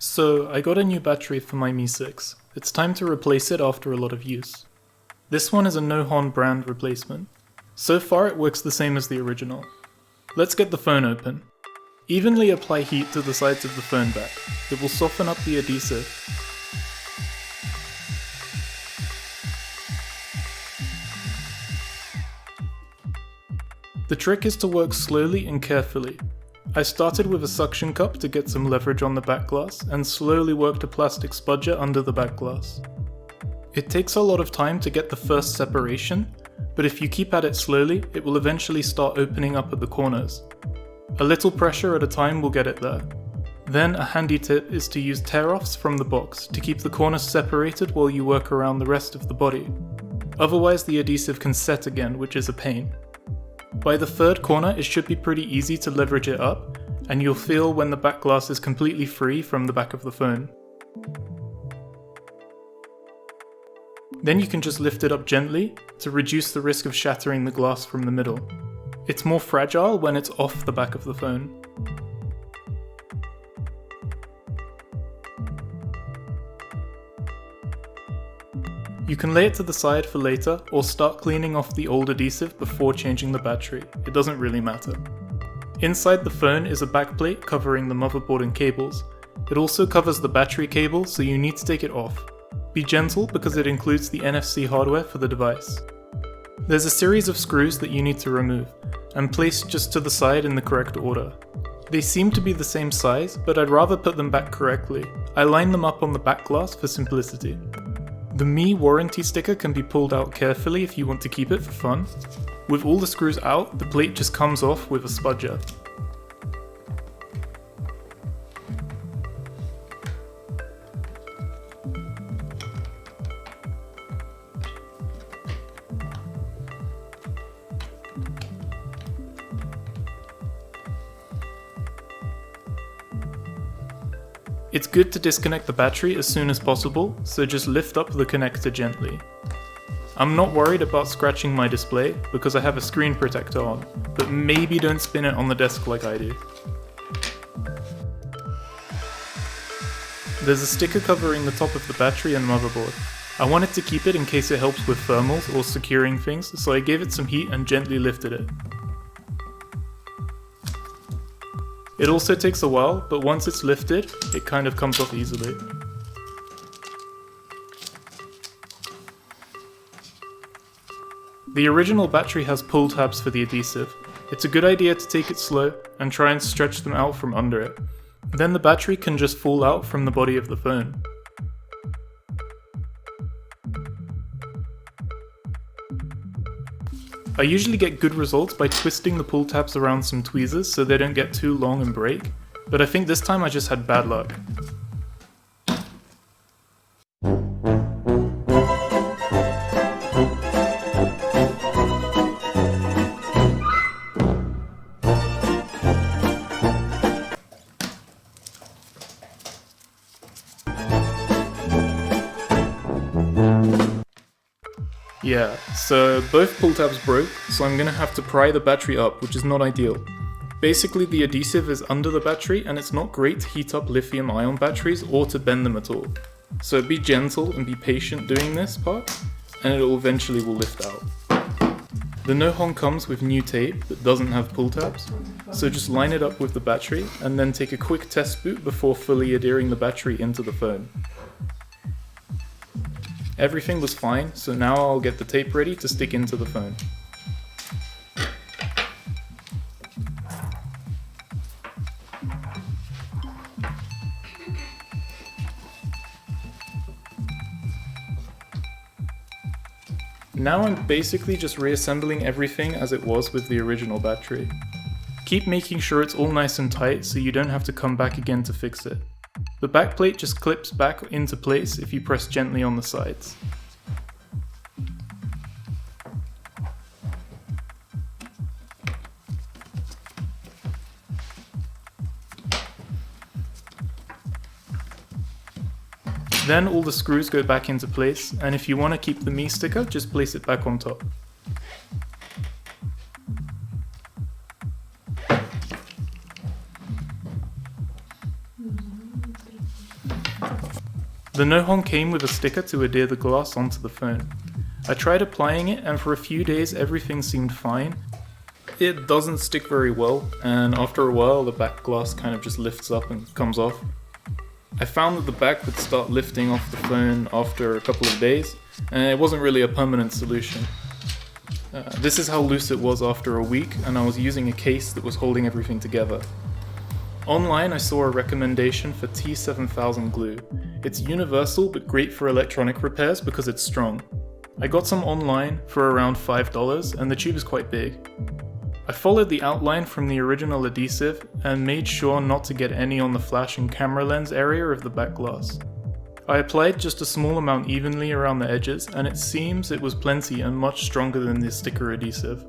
So I got a new battery for my Mi 6. It's time to replace it after a lot of use. This one is a Nohon brand replacement. So far it works the same as the original. Let's get the phone open. Evenly apply heat to the sides of the phone back. It will soften up the adhesive. The trick is to work slowly and carefully. I started with a suction cup to get some leverage on the back glass and slowly worked a plastic spudger under the back glass. It takes a lot of time to get the first separation, but if you keep at it slowly, it will eventually start opening up at the corners. A little pressure at a time will get it there. Then a handy tip is to use tear-offs from the box to keep the corners separated while you work around the rest of the body. Otherwise the adhesive can set again, which is a pain. By the third corner it should be pretty easy to leverage it up, and you'll feel when the back glass is completely free from the back of the phone. Then you can just lift it up gently to reduce the risk of shattering the glass from the middle. It's more fragile when it's off the back of the phone. You can lay it to the side for later or start cleaning off the old adhesive before changing the battery. It doesn't really matter. Inside the phone is a backplate covering the motherboard and cables. It also covers the battery cable, so you need to take it off. Be gentle because it includes the NFC hardware for the device. There's a series of screws that you need to remove and place just to the side in the correct order. They seem to be the same size, but I'd rather put them back correctly. I line them up on the back glass for simplicity. The Mi warranty sticker can be pulled out carefully if you want to keep it for fun. With all the screws out, the plate just comes off with a spudger. It's good to disconnect the battery as soon as possible, so just lift up the connector gently. I'm not worried about scratching my display because I have a screen protector on, but maybe don't spin it on the desk like I do. There's a sticker covering the top of the battery and motherboard. I wanted to keep it in case it helps with thermals or securing things, so I gave it some heat and gently lifted it. It also takes a while, but once it's lifted, it kind of comes off easily. The original battery has pull tabs for the adhesive. It's a good idea to take it slow and try and stretch them out from under it. Then the battery can just fall out from the body of the phone. I usually get good results by twisting the pull tabs around some tweezers so they don't get too long and break, but I think this time I just had bad luck. Yeah, so both pull tabs broke, so I'm gonna have to pry the battery up, which is not ideal. Basically the adhesive is under the battery and it's not great to heat up lithium-ion batteries or to bend them at all. So be gentle and be patient doing this part, and it eventually will lift out. The Nohon comes with new tape that doesn't have pull tabs, so just line it up with the battery and then take a quick test boot before fully adhering the battery into the phone. Everything was fine, so now I'll get the tape ready to stick into the phone. Now I'm basically just reassembling everything as it was with the original battery. Keep making sure it's all nice and tight so you don't have to come back again to fix it. The backplate just clips back into place if you press gently on the sides. Then all the screws go back into place, and if you want to keep the Mi sticker, just place it back on top. The Nohon came with a sticker to adhere the glass onto the phone. I tried applying it and for a few days everything seemed fine. It doesn't stick very well, and after a while the back glass kind of just lifts up and comes off. I found that the back would start lifting off the phone after a couple of days, and it wasn't really a permanent solution. This is how loose it was after a week, and I was using a case that was holding everything together. Online I saw a recommendation for T7000 glue. It's universal but great for electronic repairs because it's strong. I got some online for around $5 and the tube is quite big. I followed the outline from the original adhesive and made sure not to get any on the flash and camera lens area of the back glass. I applied just a small amount evenly around the edges and it seems it was plenty and much stronger than the sticker adhesive.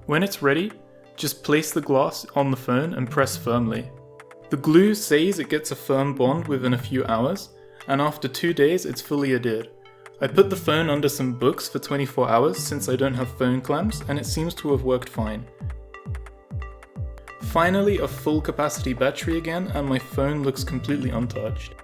When it's ready, just place the glass on the phone and press firmly. The glue says it gets a firm bond within a few hours, and after 2 days it's fully adhered. I put the phone under some books for 24 hours since I don't have phone clamps, and it seems to have worked fine. Finally, a full capacity battery again, and my phone looks completely untouched.